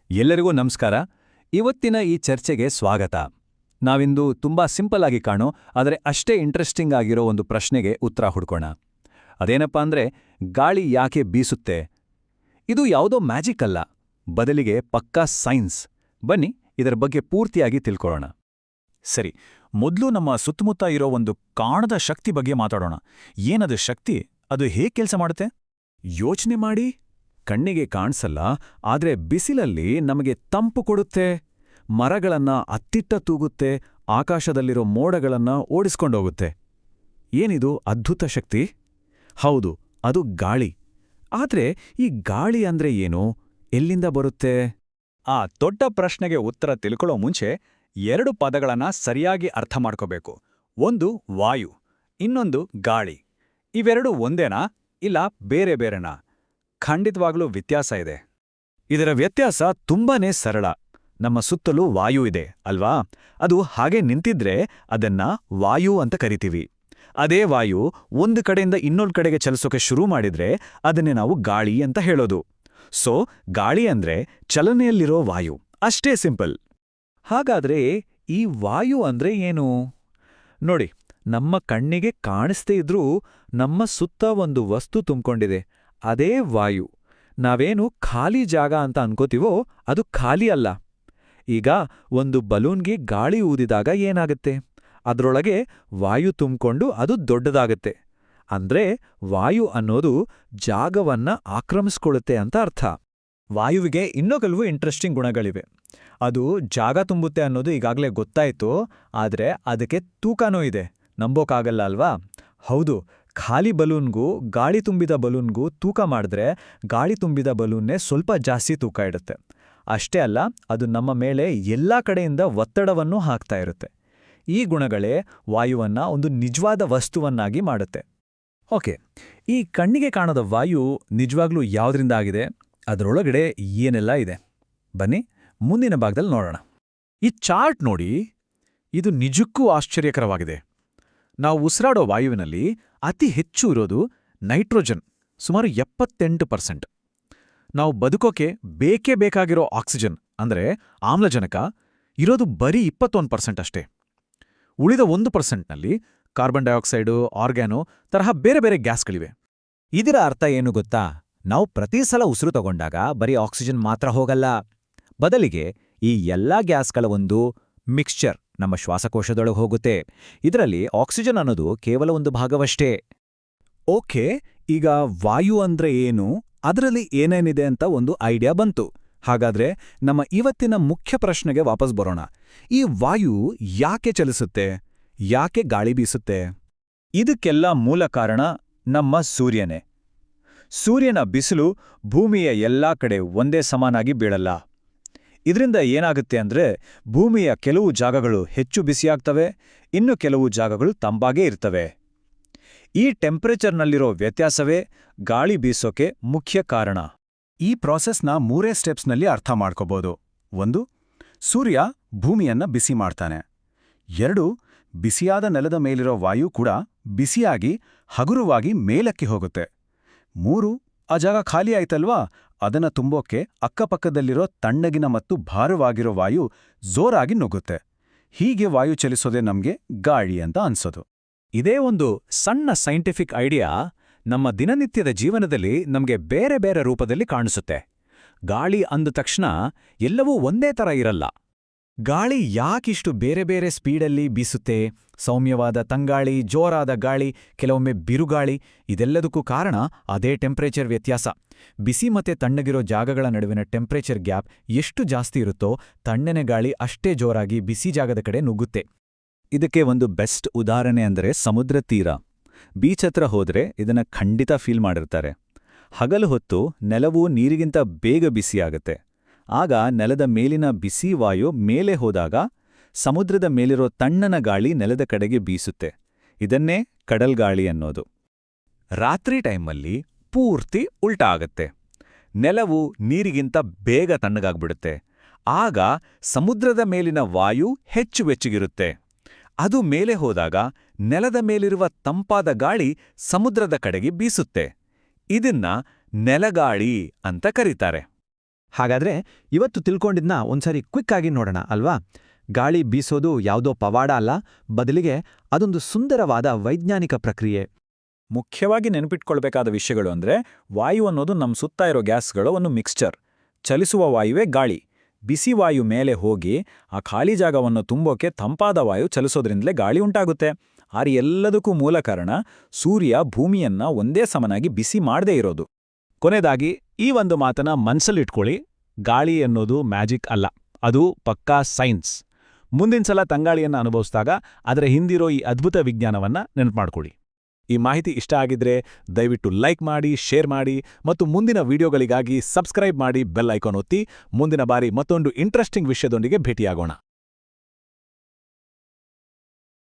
ಎಲ್ಲರಿಗೂ ನಮಸ್ಕಾರ. ಇವತ್ತಿನ ಈ ಚರ್ಚೆಗೆ ಸ್ವಾಗತ. ನಾವಿಂದು ತುಂಬಾ ಸಿಂಪಲ್ ಆಗಿ ಕಾಣೋ ಆದರೆ ಅಷ್ಟೇ ಇಂಟ್ರೆಸ್ಟಿಂಗ್ ಆಗಿರೋ ಒಂದು ಪ್ರಶ್ನೆಗೆ ಉತ್ತರ ಹುಡ್ಕೋಣ. ಅದೇನಪ್ಪಾ ಅಂದ್ರೆ, ಗಾಳಿ ಯಾಕೆ ಬೀಸುತ್ತೆ? ಇದು ಯಾವುದೋ ಮ್ಯಾಜಿಕ್ ಅಲ್ಲ, ಬದಲಿಗೆ ಪಕ್ಕಾ ಸೈನ್ಸ್. ಬನ್ನಿ ಇದರ ಬಗ್ಗೆ ಪೂರ್ತಿಯಾಗಿ ತಿಳ್ಕೊಳ್ಳೋಣ. ಸರಿ, ಮೊದಲು ನಮ್ಮ ಸುತ್ತಮುತ್ತ ಇರೋ ಒಂದು ಕಾಣದ ಶಕ್ತಿ ಬಗ್ಗೆ ಮಾತಾಡೋಣ. ಏನದು ಶಕ್ತಿ? ಅದು ಹೇಗೆ ಕೆಲಸ ಮಾಡುತ್ತೆ? ಯೋಚನೆ ಮಾಡಿ. ಕಣ್ಣಿಗೆ ಕಾಣಿಸಲ್ಲ, ಆದ್ರೆ ಬಿಸಿಲಲ್ಲಿ ನಮಗೆ ತಂಪು ಕೊಡುತ್ತೆ, ಮರಗಳನ್ನ ಅತ್ತಿಟ್ಟ ತೂಗುತ್ತೆ, ಆಕಾಶದಲ್ಲಿರೋ ಮೋಡಗಳನ್ನ ಓಡಿಸ್ಕೊಂಡೋಗುತ್ತೆ. ಏನಿದು ಅದ್ಭುತ ಶಕ್ತಿ? ಹೌದು, ಅದು ಗಾಳಿ. ಆದ್ರೆ ಈ ಗಾಳಿ ಅಂದ್ರೆ ಏನು? ಎಲ್ಲಿಂದ ಬರುತ್ತೆ? ಆ ದೊಡ್ಡ ಪ್ರಶ್ನೆಗೆ ಉತ್ತರ ತಿಳ್ಕೊಳ್ಳೋ ಮುಂಚೆ 2 ಪದಗಳನ್ನ ಸರಿಯಾಗಿ ಅರ್ಥ ಮಾಡ್ಕೋಬೇಕು. ಒಂದು ವಾಯು, ಇನ್ನೊಂದು ಗಾಳಿ. ಇವೆರಡು ಒಂದೇನಾ, ಇಲ್ಲ ಬೇರೆ ಬೇರೆನಾ? ಖಂಡಿತವಾಗ್ಲೂ ವ್ಯತ್ಯಾಸ ಇದೆ. ಇದರ ವ್ಯತ್ಯಾಸ ತುಂಬಾನೇ ಸರಳ. ನಮ್ಮ ಸುತ್ತಲೂ ವಾಯು ಇದೆ ಅಲ್ವಾ? ಅದು ಹಾಗೆ ನಿಂತಿದ್ರೆ ಅದನ್ನ ವಾಯು ಅಂತ ಕರಿತೀವಿ. ಅದೇ ವಾಯು ಒಂದು ಕಡೆಯಿಂದ ಇನ್ನೊಂದು ಕಡೆಗೆ ಚಲಿಸೋಕೆ ಶುರು ಮಾಡಿದ್ರೆ ಅದನ್ನೇ ನಾವು ಗಾಳಿ ಅಂತ ಹೇಳೋದು. ಸೊ ಗಾಳಿ ಅಂದ್ರೆ ಚಲನೆಯಲ್ಲಿರೋ ವಾಯು, ಅಷ್ಟೇ ಸಿಂಪಲ್. ಹಾಗಾದ್ರೆ ಈ ವಾಯು ಅಂದ್ರೆ ಏನು? ನೋಡಿ, ನಮ್ಮ ಕಣ್ಣಿಗೆ ಕಾಣಿಸ್ದೇ ಇದ್ರೂ ನಮ್ಮ ಸುತ್ತ ಒಂದು ವಸ್ತು ತುಂಬಿಕೊಂಡಿದೆ, ಅದೇ ವಾಯು. ನಾವೇನು ಖಾಲಿ ಜಾಗ ಅಂತ ಅನ್ಕೋತೀವೋ ಅದು ಖಾಲಿ ಅಲ್ಲ. ಈಗ ಒಂದು ಬಲೂನ್ಗೆ ಗಾಳಿ ಊದಿದಾಗ ಏನಾಗುತ್ತೆ? ಅದ್ರೊಳಗೆ ವಾಯು ತುಂಬಿಕೊಂಡು ಅದು ದೊಡ್ಡದಾಗುತ್ತೆ. ಅಂದ್ರೆ ವಾಯು ಅನ್ನೋದು ಜಾಗವನ್ನ ಆಕ್ರಮಿಸ್ಕೊಳ್ಳುತ್ತೆ ಅಂತ ಅರ್ಥ. ವಾಯುವಿಗೆ ಇನ್ನೂ ಕೆಲವು ಇಂಟ್ರೆಸ್ಟಿಂಗ್ ಗುಣಗಳಿವೆ. ಅದು ಜಾಗ ತುಂಬುತ್ತೆ ಅನ್ನೋದು ಈಗಾಗಲೇ ಗೊತ್ತಾಯ್ತು, ಆದ್ರೆ ಅದಕ್ಕೆ ತೂಕನೂ ಇದೆ. ನಂಬೋಕ್ಕಾಗಲ್ಲ ಅಲ್ವಾ? ಹೌದು, ಖಾಲಿ ಬಲೂನ್ಗೂ ಗಾಳಿ ತುಂಬಿದ ಬಲೂನ್ಗೂ ತೂಕ ಮಾಡಿದ್ರೆ ಗಾಳಿ ತುಂಬಿದ ಬಲೂನ್ನೇ ಸ್ವಲ್ಪ ಜಾಸ್ತಿ ತೂಕ ಇಡುತ್ತೆ. ಅಷ್ಟೇ ಅಲ್ಲ, ಅದು ನಮ್ಮ ಮೇಲೆ ಎಲ್ಲಾ ಕಡೆಯಿಂದ ಒತ್ತಡವನ್ನೂ ಹಾಕ್ತಾ ಇರುತ್ತೆ. ಈ ಗುಣಗಳೇ ವಾಯುವನ್ನ ಒಂದು ನಿಜವಾದ ವಸ್ತುವನ್ನಾಗಿ ಮಾಡುತ್ತೆ. ಓಕೆ, ಈ ಕಣ್ಣಿಗೆ ಕಾಣದ ವಾಯು ನಿಜವಾಗ್ಲೂ ಯಾವುದರಿಂದ ಆಗಿದೆ? ಅದರೊಳಗಡೆ ಏನೆಲ್ಲ ಇದೆ? ಬನ್ನಿ ಮುಂದಿನ ಭಾಗದಲ್ಲಿ ನೋಡೋಣ. ಈ ಚಾರ್ಟ್ ನೋಡಿ, ಇದು ನಿಜಕ್ಕೂ ಆಶ್ಚರ್ಯಕರವಾಗಿದೆ. ನಾವು ಉಸಿರಾಡೋ ವಾಯುವಿನಲ್ಲಿ ಅತಿ ಹೆಚ್ಚು ಇರೋದು ನೈಟ್ರೋಜನ್, ಸುಮಾರು 78%. ನಾವು ಬದುಕೋಕೆ ಬೇಕೇ ಬೇಕಾಗಿರೋ ಆಕ್ಸಿಜನ್ ಅಂದ್ರೆ ಆಮ್ಲಜನಕ ಇರೋದು ಬರೀ 21% ಅಷ್ಟೇ. ಉಳಿದ 1%ನಲ್ಲಿ ಕಾರ್ಬನ್ ಡೈಆಕ್ಸೈಡು, ಆರ್ಗ್ಯಾನೋ ತರಹ ಬೇರೆ ಬೇರೆ ಗ್ಯಾಸ್ಗಳಿವೆ. ಇದರ ಅರ್ಥ ಏನು ಗೊತ್ತಾ? ನಾವು ಪ್ರತಿ ಸಲ ಉಸಿರು ತಗೊಂಡಾಗ ಬರೀ ಆಕ್ಸಿಜನ್ ಮಾತ್ರ ಹೋಗಲ್ಲ. ಬದಲಿಗೆ ಈ ಎಲ್ಲಾ ಗ್ಯಾಸ್ಗಳ ಒಂದು ಮಿಕ್ಸ್ಚರ್ ನಮ್ಮ ಶ್ವಾಸಕೋಶದೊಳಗೆ ಹೋಗುತ್ತೆ. ಇದರಲ್ಲಿ ಆಕ್ಸಿಜನ್ ಅನ್ನೋದು ಕೇವಲ ಒಂದು ಭಾಗವಷ್ಟೇ. ಓಕೆ, ಈಗ ವಾಯು ಅಂದ್ರೆ ಏನು, ಅದರಲ್ಲಿ ಏನೇನಿದೆ ಅಂತ ಒಂದು ಐಡಿಯಾ ಬಂತು. ಹಾಗಾದ್ರೆ ನಮ್ಮ ಇವತ್ತಿನ ಮುಖ್ಯ ಪ್ರಶ್ನೆಗೆ ವಾಪಸ್ ಬರೋಣ. ಈ ವಾಯು ಯಾಕೆ ಚಲಿಸುತ್ತೆ? ಯಾಕೆ ಗಾಳಿ ಬೀಸುತ್ತೆ? ಇದಕ್ಕೆಲ್ಲ ಮೂಲ ಕಾರಣ ನಮ್ಮ ಸೂರ್ಯನೇ. ಸೂರ್ಯನ ಬಿಸಿಲು ಭೂಮಿಯ ಎಲ್ಲಾ ಕಡೆ ಒಂದೇ ಸಮಾನಾಗಿ ಬೀಳಲ್ಲ. ಇದರಿಂದ ಏನಾಗುತ್ತೆ ಅಂದ್ರೆ, ಭೂಮಿಯ ಕೆಲವು ಜಾಗಗಳು ಹೆಚ್ಚು ಬಿಸಿಯಾಗ್ತವೆ, ಇನ್ನು ಕೆಲವು ಜಾಗಗಳು ತಂಪಾಗೇ ಇರ್ತವೆ. ಈ ಟೆಂಪರೇಚರ್ನಲ್ಲಿರೋ ವ್ಯತ್ಯಾಸವೇ ಗಾಳಿ ಬೀಸೋಕೆ ಮುಖ್ಯ ಕಾರಣ. ಈ ಪ್ರಾಸೆಸ್ನ 3 ಸ್ಟೆಪ್ಸ್ನಲ್ಲಿ ಅರ್ಥ ಮಾಡ್ಕೋಬೋದು. 1, ಸೂರ್ಯ ಭೂಮಿಯನ್ನ ಬಿಸಿ ಮಾಡ್ತಾನೆ. 2, ಬಿಸಿಯಾದ ನೆಲದ ಮೇಲಿರೋ ವಾಯು ಕೂಡ ಬಿಸಿಯಾಗಿ ಹಗುರವಾಗಿ ಮೇಲಕ್ಕೆ ಹೋಗುತ್ತೆ. 3, ಆ ಜಾಗ ಖಾಲಿ ಆಯ್ತಲ್ವಾ, ಅದನ್ನ ತುಂಬೋಕೆ ಅಕ್ಕಪಕ್ಕದಲ್ಲಿರೋ ತಣ್ಣಗಿನ ಮತ್ತು ಭಾರವಾಗಿರೋ ವಾಯು ಜೋರಾಗಿ ನುಗ್ಗುತ್ತೆ. ಹೀಗೆ ವಾಯು ಚಲಿಸೋದೇ ನಮ್ಗೆ ಗಾಳಿ ಅಂತ ಅನ್ಸೋದು. ಇದೇ ಒಂದು ಸಣ್ಣ ಸೈಂಟಿಫಿಕ್ ಐಡಿಯಾ ನಮ್ಮ ದಿನನಿತ್ಯದ ಜೀವನದಲ್ಲಿ ನಮಗೆ ಬೇರೆ ಬೇರೆ ರೂಪದಲ್ಲಿ ಕಾಣಿಸುತ್ತೆ. ಗಾಳಿ ಅಂದ ತಕ್ಷಣ ಎಲ್ಲವೂ ಒಂದೇ ಥರ ಇರಲ್ಲ. ಗಾಳಿ ಯಾಕಿಷ್ಟು ಬೇರೆ ಬೇರೆ ಸ್ಪೀಡಲ್ಲಿ ಬೀಸುತ್ತೆ? ಸೌಮ್ಯವಾದ ತಂಗಾಳಿ, ಜೋರಾದ ಗಾಳಿ, ಕೆಲವೊಮ್ಮೆ ಬಿರುಗಾಳಿ. ಇದೆಲ್ಲದಕ್ಕೂ ಕಾರಣ ಅದೇ ಟೆಂಪರೇಚರ್ ವ್ಯತ್ಯಾಸ. ಬಿಸಿ ಮತ್ತೆ ತಣ್ಣಗಿರೋ ಜಾಗಗಳ ನಡುವಿನ ಟೆಂಪರೇಚರ್ ಗ್ಯಾಪ್ ಎಷ್ಟು ಜಾಸ್ತಿ ಇರುತ್ತೋ ತಣ್ಣನೆ ಗಾಳಿ ಅಷ್ಟೇ ಜೋರಾಗಿ ಬಿಸಿ ಜಾಗದ ಕಡೆ ನುಗ್ಗುತ್ತೆ. ಇದಕ್ಕೆ ಒಂದು ಬೆಸ್ಟ್ ಉದಾಹರಣೆ ಅಂದರೆ ಸಮುದ್ರ ತೀರ. ಬೀಚ್ ಹತ್ರ ಹೋದ್ರೆ ಇದನ್ನ ಖಂಡಿತ ಫೀಲ್ ಮಾಡಿರ್ತಾರೆ. ಹಗಲು ಹೊತ್ತು ನೆಲವು ನೀರಿಗಿಂತ ಬೇಗ ಬಿಸಿಯಾಗತ್ತೆ. ಆಗ ನೆಲದ ಮೇಲಿನ ಬಿಸಿ ವಾಯು ಮೇಲೆ ಹೋದಾಗ ಸಮುದ್ರದ ಮೇಲಿರೋ ತಣ್ಣನ ಗಾಳಿ ನೆಲದ ಕಡೆಗೆ ಬೀಸುತ್ತೆ. ಇದನ್ನೇ ಕಡಲ್ಗಾಳಿ ಅನ್ನೋದು. ರಾತ್ರಿ ಟೈಮಲ್ಲಿ ಪೂರ್ತಿ ಉಲ್ಟಾ ಆಗತ್ತೆ. ನೆಲವು ನೀರಿಗಿಂತ ಬೇಗ ತಣ್ಣಗಾಗ್ಬಿಡುತ್ತೆ. ಆಗ ಸಮುದ್ರದ ಮೇಲಿನ ವಾಯು ಹೆಚ್ಚು ಬೆಚ್ಚಗಿರುತ್ತೆ. ಅದು ಮೇಲೆ ಹೋದಾಗ ನೆಲದ ಮೇಲಿರುವ ತಂಪಾದ ಗಾಳಿ ಸಮುದ್ರದ ಕಡೆಗೆ ಬೀಸುತ್ತೆ. ಇದನ್ನ ನೆಲಗಾಳಿ ಅಂತ ಕರೀತಾರೆ. ಹಾಗಾದ್ರೆ ಇವತ್ತು ತಿಳ್ಕೊಂಡಿದ್ನ ಒಂದ್ಸರಿ ಕ್ವಿಕ್ ಆಗಿ ನೋಡೋಣ ಅಲ್ವಾ? ಗಾಳಿ ಬೀಸೋದು ಯಾವುದೋ ಪವಾಡ ಅಲ್ಲ, ಬದಲಿಗೆ ಅದೊಂದು ಸುಂದರವಾದ ವೈಜ್ಞಾನಿಕ ಪ್ರಕ್ರಿಯೆ. ಮುಖ್ಯವಾಗಿ ನೆನಪಿಟ್ಕೊಳ್ಬೇಕಾದ ವಿಷಯಗಳು ಅಂದ್ರೆ, ವಾಯು ಅನ್ನೋದು ನಮ್ಮ ಸುತ್ತ ಇರೋ ಗ್ಯಾಸ್ಗಳ ಒಂದು ಮಿಕ್ಸ್ಚರ್. ಚಲಿಸುವ ವಾಯುವೇ ಗಾಳಿ. ಬಿಸಿ ವಾಯು ಮೇಲೆ ಹೋಗಿ ಆ ಖಾಲಿ ಜಾಗವನ್ನು ತುಂಬೋಕೆ ತಂಪಾದ ವಾಯು ಚಲಿಸೋದ್ರಿಂದಲೇ ಗಾಳಿ ಉಂಟಾಗುತ್ತೆ. ಆದ್ರೆ ಎಲ್ಲದಕ್ಕೂ ಮೂಲ ಕಾರಣ ಸೂರ್ಯ ಭೂಮಿಯನ್ನ ಒಂದೇ ಸಮನಾಗಿ ಬಿಸಿ ಮಾಡದೇ ಇರೋದು. ಕೊನೆಯದಾಗಿ ಈ ಒಂದು ಮಾತನ್ನ ಮನ್ಸಲ್ಲಿಟ್ಕೊಳ್ಳಿ, ಗಾಳಿ ಅನ್ನೋದು ಮ್ಯಾಜಿಕ್ ಅಲ್ಲ, ಅದು ಪಕ್ಕಾ ಸೈನ್ಸ್. ಮುಂದಿನ ಸಲ ತಂಗಾಳಿಯನ್ನ ಅನುಭವಿಸಿದಾಗ ಅದರ ಹಿಂದಿರೋ ಈ ಅದ್ಭುತ ವಿಜ್ಞಾನವನ್ನ ನೆನಪುಮಾಡ್ಕೊಳ್ಳಿ. ಈ ಮಾಹಿತಿ ಇಷ್ಟ ಆಗಿದ್ರೆ ದಯವಿಟ್ಟು ಲೈಕ್ ಮಾಡಿ, ಶೇರ್ ಮಾಡಿ ಮತ್ತು ಮುಂದಿನ ವಿಡಿಯೋಗಳಿಗಾಗಿ ಸಬ್ಸ್ಕ್ರೈಬ್ ಮಾಡಿ, ಬೆಲ್ ಐಕಾನ್ ಒತ್ತಿ. ಮುಂದಿನ ಬಾರಿ ಮತ್ತೊಂದು ಇಂಟ್ರೆಸ್ಟಿಂಗ್ ವಿಷಯದೊಂದಿಗೆ ಭೇಟಿಯಾಗೋಣ.